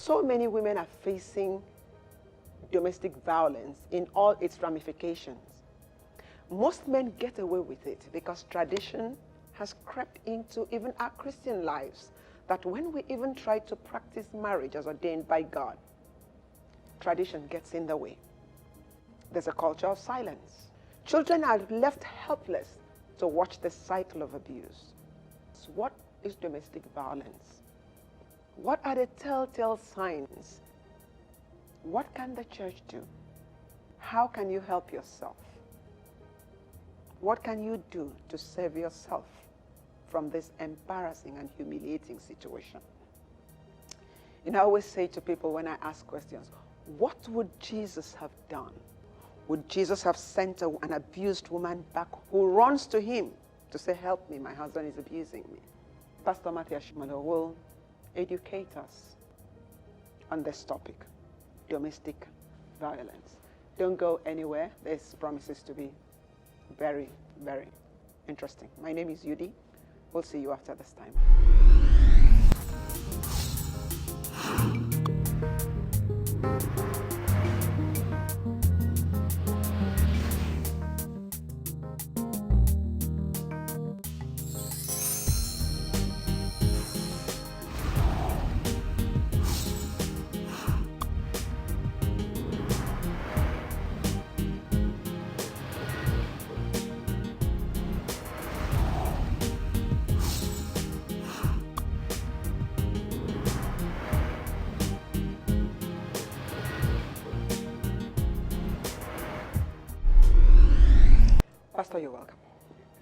so many women are facing domestic violence in all its ramifications. Most men get away with it because tradition has crept into even our Christian lives, that when we even try to practice marriage as ordained by God, tradition gets in the way. There's a culture of silence. Children are left helpless to watch the cycle of abuse. So what is domestic violence? What are the telltale signs? What can the church do? How can you help yourself? What can you do to save yourself from this embarrassing and humiliating situation? I always say to people when I ask questions, what would Jesus have done? Would Jesus have sent an abused woman back who runs to him to say, help me, my husband is abusing me? Pastor Matthew Ashimolowo will educate us on this topic, domestic violence. Don't go anywhere. This promises to be very, very interesting. My name is Yudi. We'll see you after this time. Pastor, you're welcome.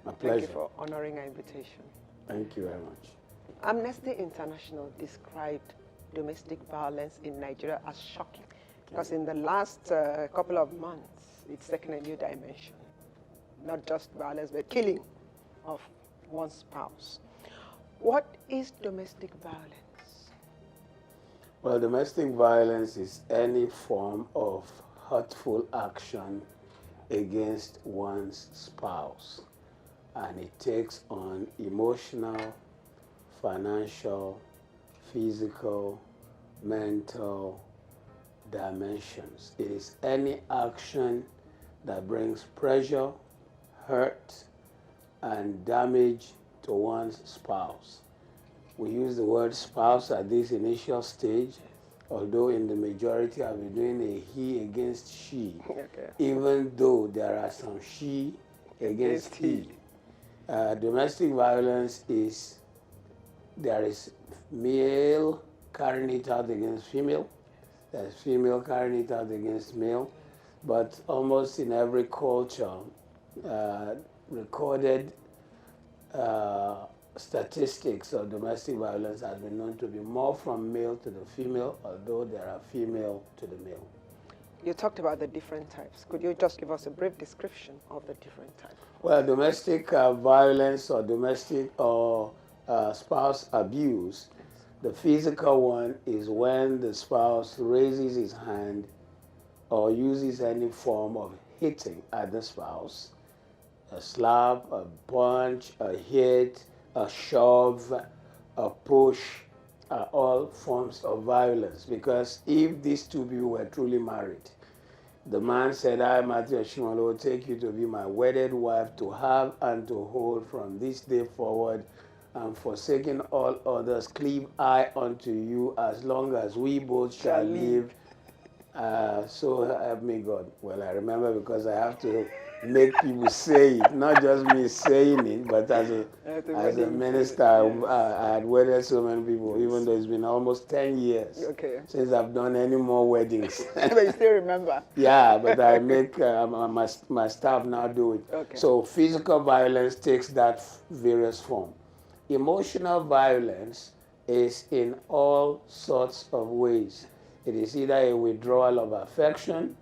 My pleasure. Thank you for honoring our invitation. Thank you very much. Amnesty International described domestic violence in Nigeria as shocking, because in the last couple of months, it's taken a new dimension. Not just violence, but killing of one's spouse. What is domestic violence? Well, domestic violence is any form of hurtful action against one's spouse, and it takes on emotional, financial, physical, mental dimensions. It is any action that brings pressure, hurt, and damage to one's spouse. We use the word spouse at this initial stage, although in the majority I'll be doing a he against she, okay, even though there are some she against he. Domestic violence is, there is male carrying it out against female, there's female carrying it out against male, but almost in every culture, recorded statistics of domestic violence has been known to be more from male to the female, although there are female to the male. You talked about the different types. Could you just give us a brief description of the different types? Well, domestic violence or domestic or spouse abuse, the physical one is when the spouse raises his hand or uses any form of hitting at the spouse, a slap, a punch, a hit, a shove, a push, are all forms of violence. Because if these two people were truly married, the man said, I, Matthew Ashimolowo, take you to be my wedded wife, to have and to hold from this day forward, and forsaking all others, cleave I unto you as long as we both shall live. So help me God. Well, I remember because I have to make people say it, not just me saying it, but as a minister, I had wedded so many people, even though it's been almost 10 years since I've done any more weddings. But you still remember? Yeah, but I make my staff now do it. Okay. So physical violence takes that various form. Emotional violence is in all sorts of ways. It is either a withdrawal of affection,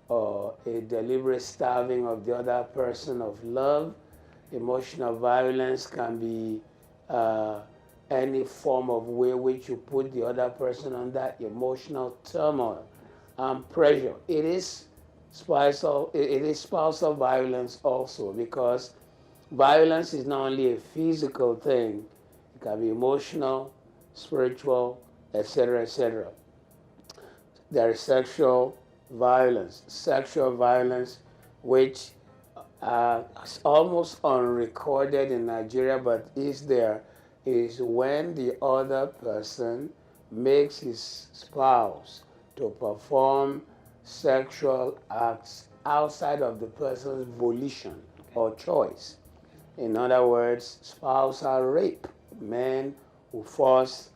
or a deliberate starving of the other person of love. Emotional violence can be any form of way which you put the other person under emotional turmoil and pressure. It is spousal violence also, because violence is not only a physical thing, it can be emotional, spiritual, etc., etc. there is sexual violence. Sexual violence, which is almost unrecorded in Nigeria, but is there, is when the other person makes his spouse to perform sexual acts outside of the person's volition or choice. In other words, spousal rape, men who force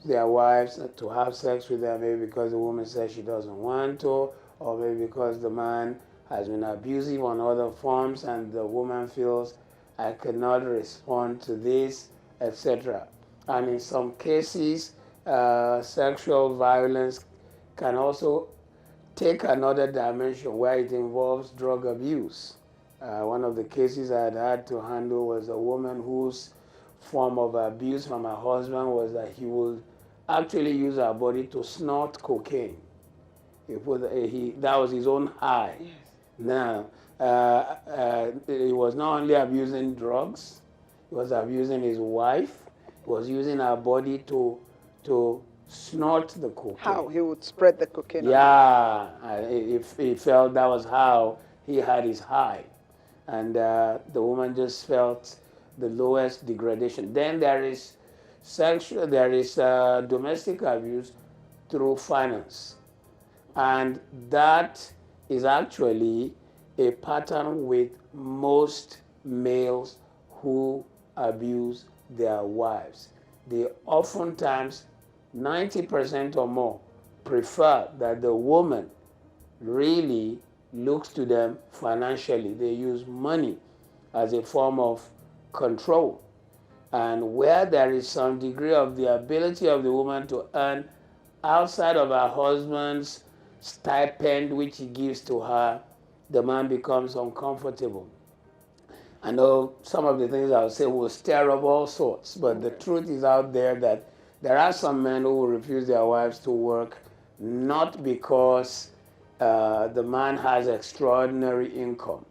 their wives to have sex with them, maybe because the woman says she doesn't want to, or maybe because the man has been abusive on other forms and the woman feels, I cannot respond to this, etc. And in some cases, sexual violence can also take another dimension where it involves drug abuse. One of the cases I had to handle was a woman whose form of abuse from her husband was that he would actually use her body to snort cocaine. That was his own high. Yes. Now, he was not only abusing drugs, he was abusing his wife, he was using her body to snort the cocaine. How he would spread the cocaine. Yeah, if he felt that was how he had his high. And the woman just felt the lowest degradation. Then there is domestic abuse through finance. And that is actually a pattern with most males who abuse their wives. They oftentimes, 90% or more, prefer that the woman really looks to them financially. They use money as a form of control. And where there is some degree of the ability of the woman to earn outside of her husband's stipend, which he gives to her, the man becomes uncomfortable. I know some of the things I would say will stir up all sorts, but the truth is out there that there are some men who will refuse their wives to work, not because the man has extraordinary income,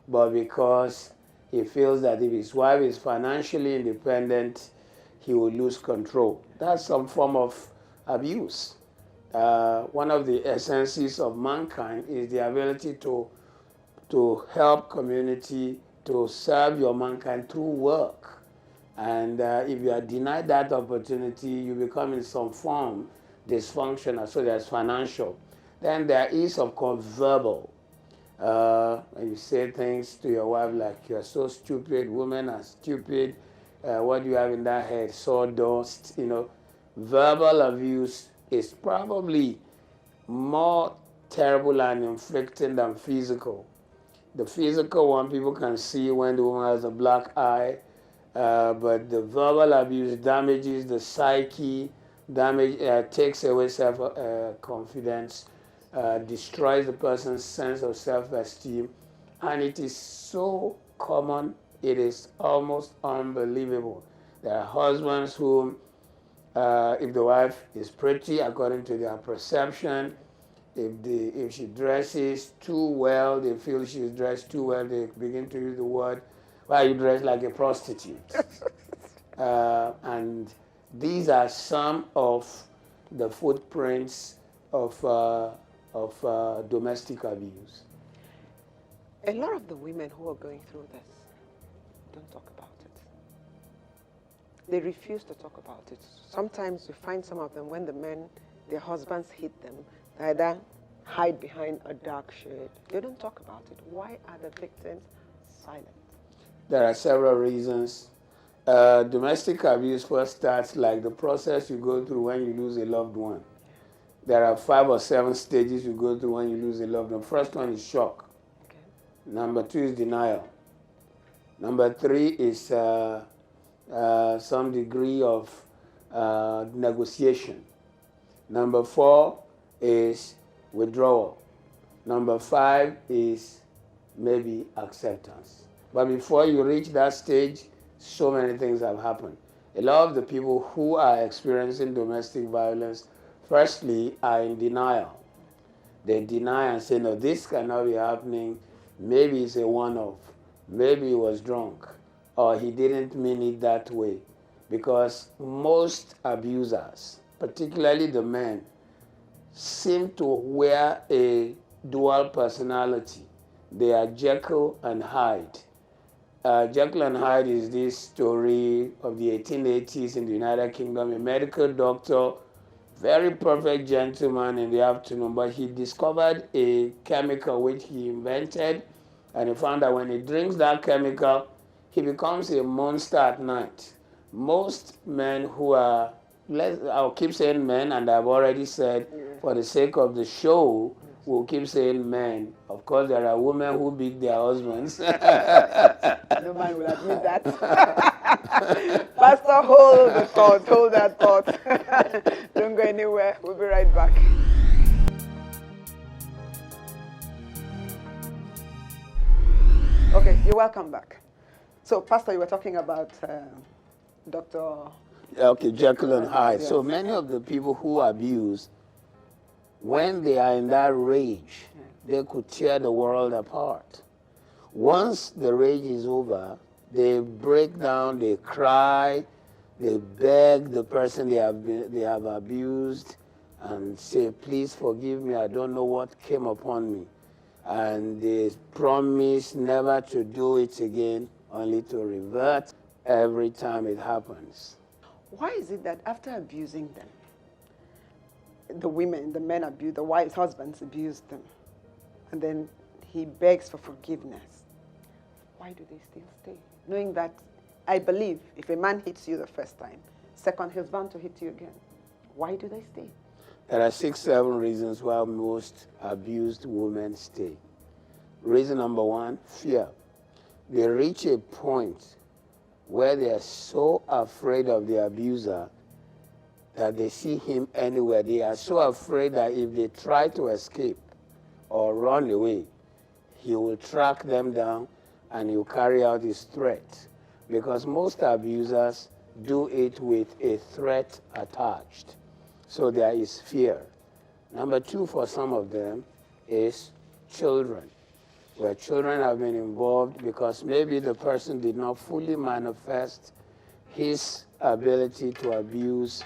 but because he feels that if his wife is financially independent, he will lose control. That's some form of abuse. One of the essences of mankind is the ability to help community, to serve your mankind through work. And if you are denied that opportunity, you become in some form dysfunctional. So there's financial. Then there is, of course, verbal. When you say things to your wife like, you're so stupid, women are stupid, what do you have in that head? Sawdust, Verbal abuse is probably more terrible and inflicting than physical. The physical one people can see when the woman has a black eye, but the verbal abuse damages the psyche, takes away self-confidence, destroys the person's sense of self-esteem, and it is so common, it is almost unbelievable. There are husbands who, if the wife is pretty according to their perception, if she dresses too well, they feel she's dressed too well, they begin to use the word, why you dress like a prostitute? And these are some of the footprints of domestic abuse. A lot of the women who are going through this don't talk about it. They refuse to talk about it. Sometimes you find some of them when their husbands hit them, they either hide behind a dark shade. They don't talk about it. Why are the victims silent? There are several reasons. Domestic abuse first starts like the process you go through when you lose a loved one. There are 5 or 7 stages you go through when you lose a loved one. First one is shock. Okay. Number 2 is denial. Number 3 is some degree of negotiation. Number 4 is withdrawal. Number 5 is maybe acceptance. But before you reach that stage, so many things have happened. A lot of the people who are experiencing domestic violence, firstly, are in denial. They deny and say, no, this cannot be happening. Maybe it's a one-off. Maybe he was drunk. Or he didn't mean it that way. Because most abusers, particularly the men, seem to wear a dual personality. They are Jekyll and Hyde. Jekyll and Hyde is this story of the 1880s in the United Kingdom. A medical doctor, very perfect gentleman in the afternoon, but he discovered a chemical which he invented, and he found that when he drinks that chemical, he becomes a monster at night. Most men who are, I'll keep saying men, and I've already said, for the sake of the show, we'll keep saying men. Of course, there are women who beat their husbands. No man will admit that. Pastor, hold the thought, hold that thought. Don't go anywhere. We'll be right back. Okay, you're welcome back. So, Pastor, you were talking about Dr. Okay, Jekyll and Hyde. Yes. So many of the people who abuse, when they are in that rage, they could tear the world apart. Once the rage is over, they break down, they cry, they beg the person they have abused and say, please forgive me, I don't know what came upon me. And they promise never to do it again, only to revert every time it happens. Why is it that after abusing them, the men abuse, the wives, husbands abuse them, and then he begs for forgiveness? Why do they still stay? Knowing that, I believe, if a man hits you the first time, second, he's bound to hit you again. Why do they stay? There are 6, 7 reasons why most abused women stay. Reason number 1, fear. They reach a point where they are so afraid of the abuser that they see him anywhere. They are so afraid that if they try to escape or run away, he will track them down and he'll carry out his threat. Because most abusers do it with a threat attached. So there is fear. Number 2 for some of them is children, where children have been involved because maybe the person did not fully manifest his ability to abuse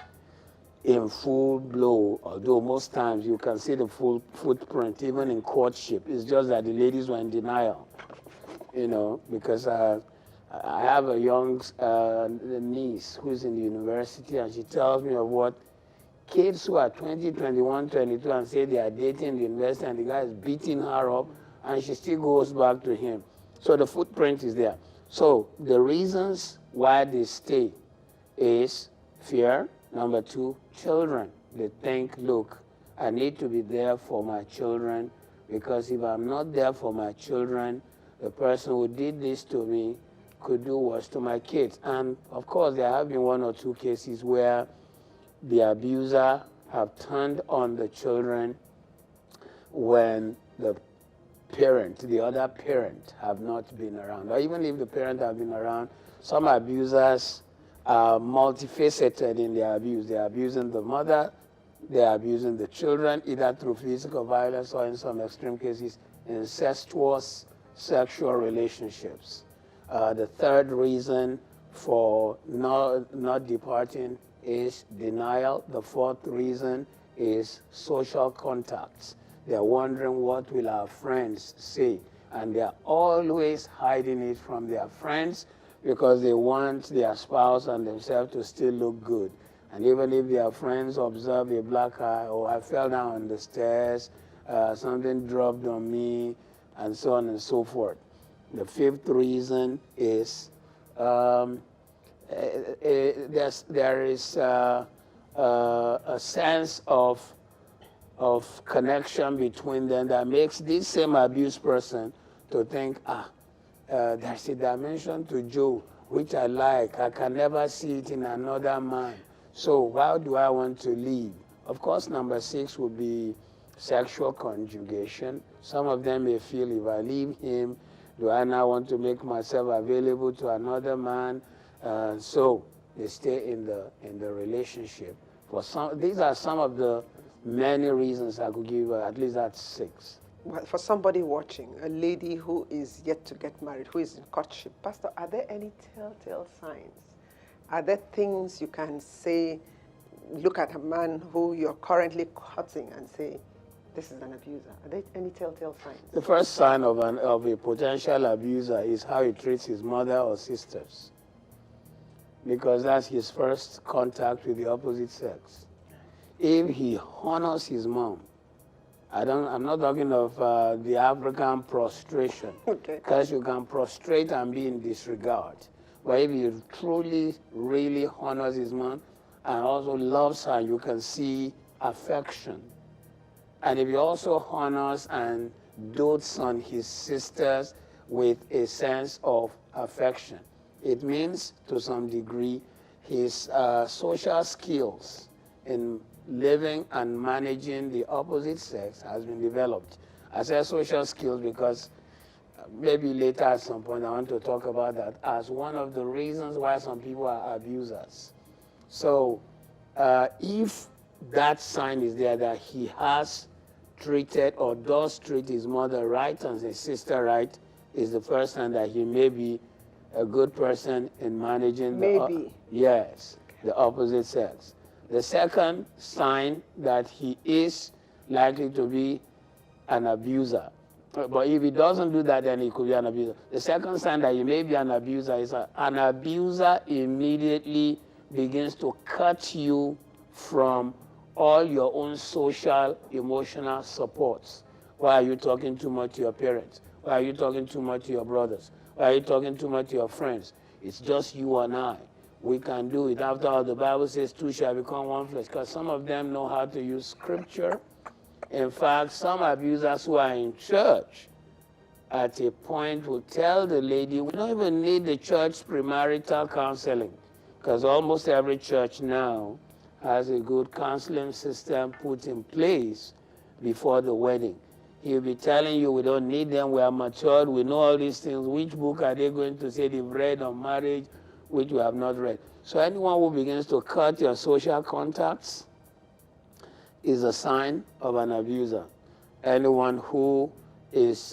in full blow, although most times you can see the full footprint even in courtship. It's just that the ladies were in denial, because I have a young niece who's in the university, and she tells me of what kids who are 20, 21, 22 and say they are dating the university and the guy is beating her up and she still goes back to him. So the footprint is there. So the reasons why they stay is fear. Number 2, children. They think, look, I need to be there for my children, because if I'm not there for my children, the person who did this to me could do worse to my kids. And of course, there have been 1 or 2 cases where the abuser have turned on the children when the other parent have not been around. Or even if the parent have been around, some abusers are multifaceted in their abuse. They are abusing the mother, they are abusing the children, either through physical violence or in some extreme cases, incestuous sexual relationships. The 3rd reason for not departing is denial. The 4th reason is social contacts. They're wondering, what will our friends say? And they're always hiding it from their friends because they want their spouse and themselves to still look good. And even if their friends observe a black eye, or I fell down on the stairs, something dropped on me, and so on and so forth. The 5th reason is there is a sense of connection between them that makes this same abused person to think, there's a dimension to Joe which I like. I can never see it in another man. So why do I want to leave? Of course, number 6 would be sexual conjugation. Some of them may feel, if I leave him, do I now want to make myself available to another man? So they stay in the relationship. These are some of the many reasons I could give. At least that's 6. Well, for somebody watching, a lady who is yet to get married, who is in courtship, Pastor, are there any telltale signs? Are there things you can say look at a man who you're currently courting and say, this is an abuser? Are there any telltale signs? The first sign of a potential abuser is how he treats his mother or sisters, because that's his first contact with the opposite sex. If he honors his mom, I'm not talking of the African prostration, because you can prostrate and be in disregard. But if he truly, really honors his mom and also loves her, you can see affection. And if he also honors and dotes on his sisters with a sense of affection, it means to some degree his social skills in living and managing the opposite sex has been developed. I say social skills because maybe later at some point I want to talk about that as one of the reasons why some people are abusers. So if that sign is there that he has treated or does treat his mother right and his sister right, is the first sign that he may be a good person in managing the opposite sex. The second sign that he is likely to be an abuser. But if he doesn't do that, then he could be an abuser. The second sign that he may be an abuser is an abuser immediately begins to cut you from all your own social, emotional supports. Why are you talking too much to your parents? Why are you talking too much to your brothers? Why are you talking too much to your friends? It's just you and I. We can do it. After all, the Bible says two shall become one flesh, because some of them know how to use scripture. In fact, some abusers who are in church at a point will tell the lady, we don't even need the church premarital counseling, because almost every church now has a good counseling system put in place before the wedding. He'll be telling you, we don't need them, we are matured, we know all these things. Which book are they going to say they've read on marriage, which we have not read? So anyone who begins to cut your social contacts is a sign of an abuser. Anyone who is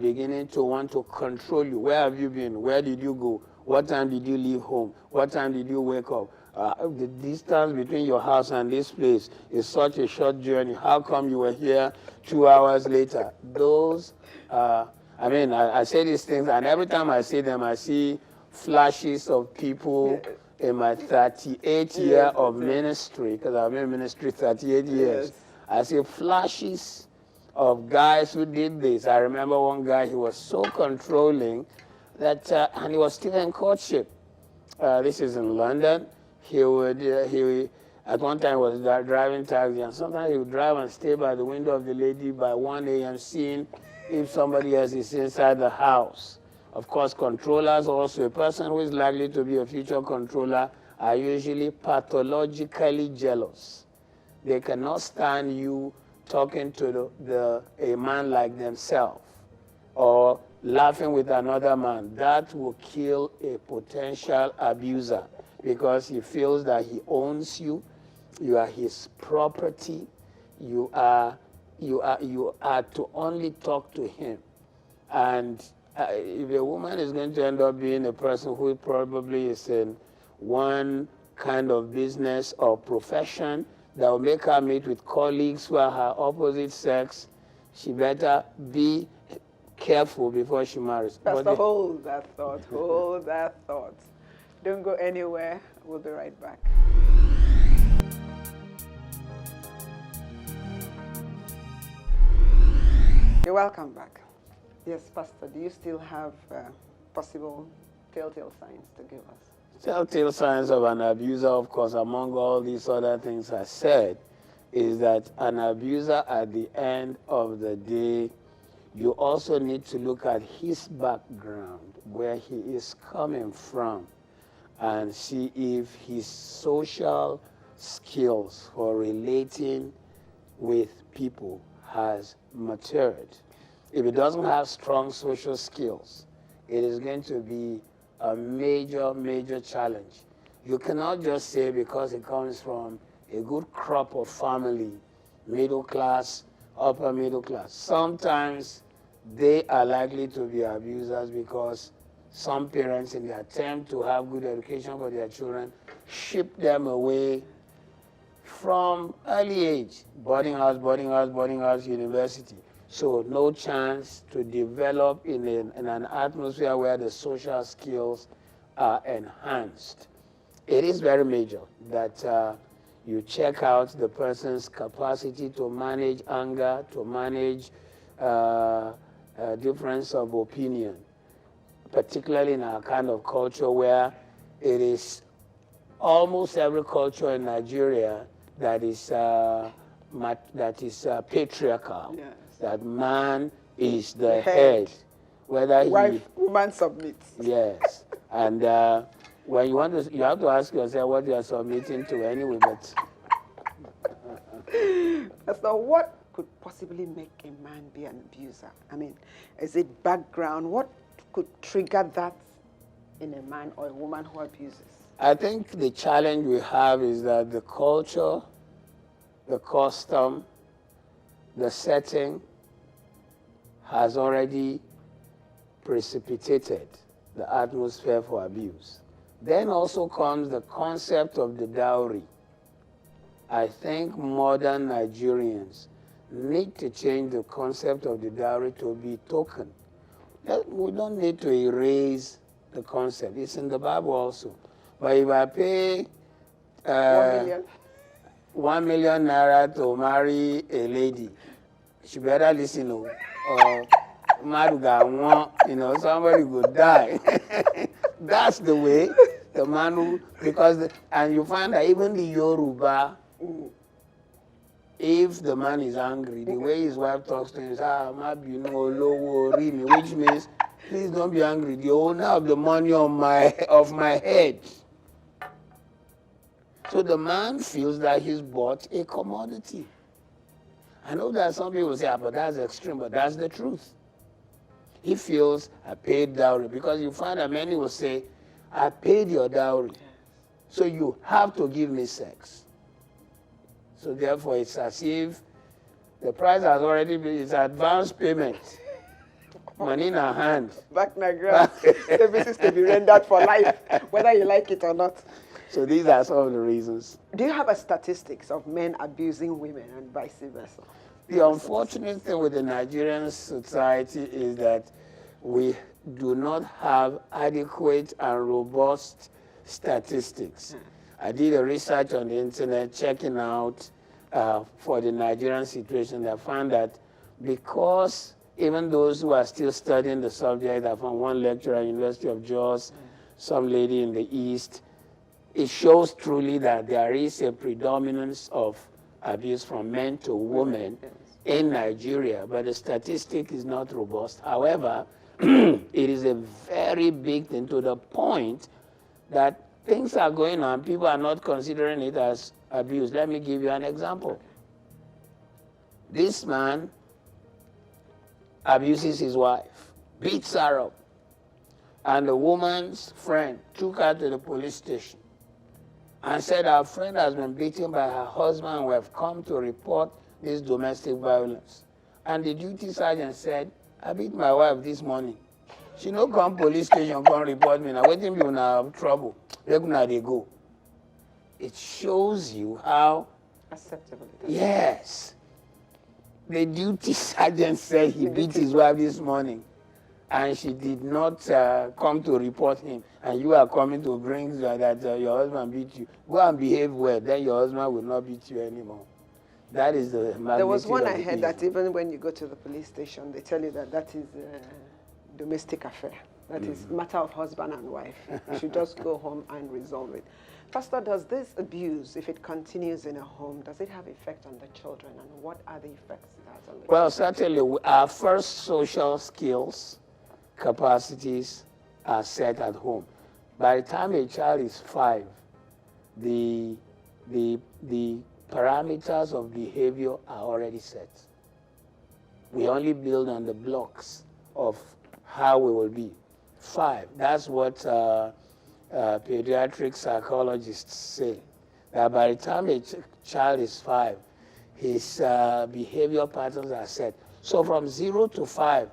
beginning to want to control you. Where have you been? Where did you go? What time did you leave home? What time did you wake up? The distance between your house and this place is such a short journey. How come you were here 2 hours later? Those, I say these things, and every time I say them, I see flashes of people in my 38th year of ministry, because I've been in ministry 38 years. I see flashes of guys who did this. I remember one guy, he was so controlling that, and he was still in courtship. This is in London. He at one time was driving taxi, and sometimes he would drive and stay by the window of the lady by 1 a.m. seeing if somebody else is inside the house. Of course, controllers also, a person who is likely to be a future controller are usually pathologically jealous. They cannot stand you talking to a man like themselves or laughing with another man. That will kill a potential abuser, because he feels that he owns you, you are his property, you are to only talk to him. And if a woman is going to end up being a person who probably is in one kind of business or profession that will make her meet with colleagues who are her opposite sex, she better be careful before she marries. Pastor, hold that thought, hold that thought. Don't go anywhere. We'll be right back. You're welcome back. Yes, Pastor, do you still have possible telltale signs to give us? Telltale signs of an abuser, of course, among all these other things I said, is that an abuser at the end of the day, you also need to look at his background, where he is coming from, and see if his social skills for relating with people has matured. If he doesn't have strong social skills, it is going to be a major, major challenge. You cannot just say because it comes from a good crop of family, middle class, upper middle class. Sometimes they are likely to be abusers because some parents, in the attempt to have good education for their children, ship them away from early age, boarding house, university. So no chance to develop in an atmosphere where the social skills are enhanced. It is very major that you check out the person's capacity to manage anger, to manage difference of opinion, particularly in our kind of culture where it is almost every culture in Nigeria that is patriarchal. Yes. That man is the head. Whether woman submits. Yes, and when you want to, you have to ask yourself what you are submitting to anyway. But so, what could possibly make a man be an abuser? I mean, is it background? What could trigger that in a man or a woman who abuses? I think the challenge we have is that the culture, the custom, the setting has already precipitated the atmosphere for abuse. Then also comes the concept of the dowry. I think modern Nigerians need to change the concept of the dowry to be token. We don't need to erase the concept. It's in the Bible also. But if I pay 1 million naira to marry a lady, she better listen, or somebody could die. That's the way the man who, and you find that even the Yoruba, if the man is angry, the way his wife talks to him is, which means, please don't be angry. The owner of the money of my head. So the man feels that he's bought a commodity. I know that some people say, but that's extreme, but that's the truth. He feels, I paid dowry, because you find that many will say, I paid your dowry, so you have to give me sex. So therefore, it's as if the price has already been, it's advance payment. Money in our hand. Back in the ground. Services to be rendered for life, whether you like it or not. So these are some of the reasons. Do you have a statistics of men abusing women and vice versa? The unfortunate thing with the Nigerian society is that we do not have adequate and robust statistics. I did a research on the internet checking out for the Nigerian situation. I found that because even those who are still studying the subject, I found one lecturer at University of Jos, some lady in the East, it shows truly that there is a predominance of abuse from men to women in Nigeria, but the statistic is not robust. However, it is a very big thing to the point that things are going on, people are not considering it as abuse. Let me give you an example. This man abuses his wife, beats her up, and the woman's friend took her to the police station and said our friend has been beaten by her husband and we have come to report this domestic violence. And the duty sergeant said, I beat my wife this morning. She no come police station, come report me. Now waiting people now have trouble. Where they go? It shows you how acceptable it is. Yes. The duty sergeant said he beat his wife this morning and she did not come to report him, and you are coming to bring that your husband beat you. Go and behave well, then your husband will not beat you anymore. That is the magnitude. There was one I heard evil. that even when you go to the police station, they tell you that that is a domestic affair. That is matter of husband and wife. You should just go home and resolve it. Pastor, does this abuse, if it continues in a home, does it have effect on the children, and what are the effects it has on the children? Well, certainly our first social skills, capacities are set at home. By the time a child is 5, the parameters of behavior are already set. We only build on the blocks of how we will be. 5, that's what pediatric psychologists say. That by the time a child is 5, his behavior patterns are set. So from 0 to 5,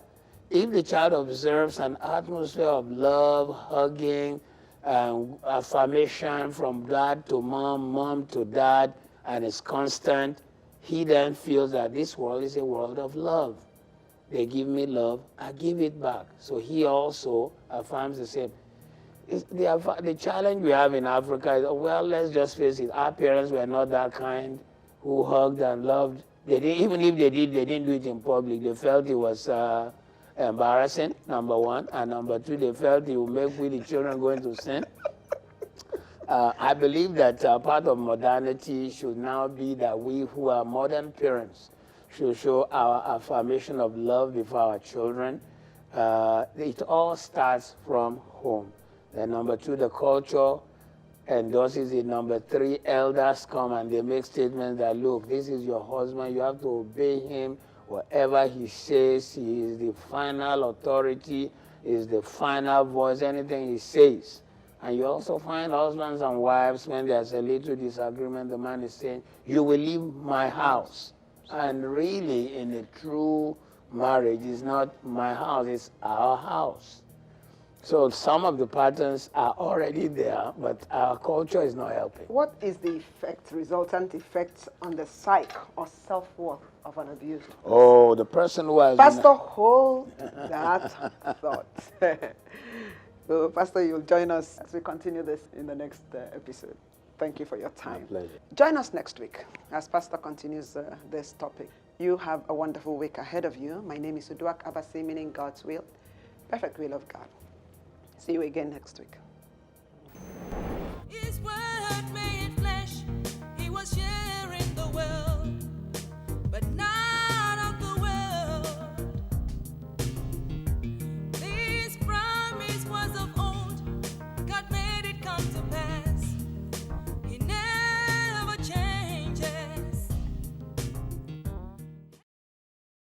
if the child observes an atmosphere of love, hugging, affirmation from dad to mom, mom to dad, and it's constant, he then feels that this world is a world of love. They give me love, I give it back. So he also affirms the same. The challenge we have in Africa is, well, let's just face it, our parents were not that kind, who hugged and loved. They didn't, even if they did, they didn't do it in public. They felt it was embarrassing, number one. And number two, they felt it would make we the children going to sin. I believe that part of modernity should now be that we who are modern parents should show our affirmation of love before our children. It all starts from home. Then number two, the culture endorses it. Number three, elders come and they make statements that, look, this is your husband, you have to obey him. Whatever he says, he is the final authority, is the final voice, anything he says. And you also find husbands and wives, when there's a little disagreement, the man is saying, you will leave my house. And really, in a true marriage, it's not my house, it's our house. So some of the patterns are already there, but our culture is not helping. What is the effect, resultant effect on the psyche or self-worth of an abused person? Oh, the person who has... Pastor, hold that thought. So, Pastor, you'll join us as we continue this in the next episode. Thank you for your time. My pleasure. Join us next week as Pastor continues this topic. You have a wonderful week ahead of you. My name is Uduak Abasi, meaning God's will, perfect will of God. See you again next week.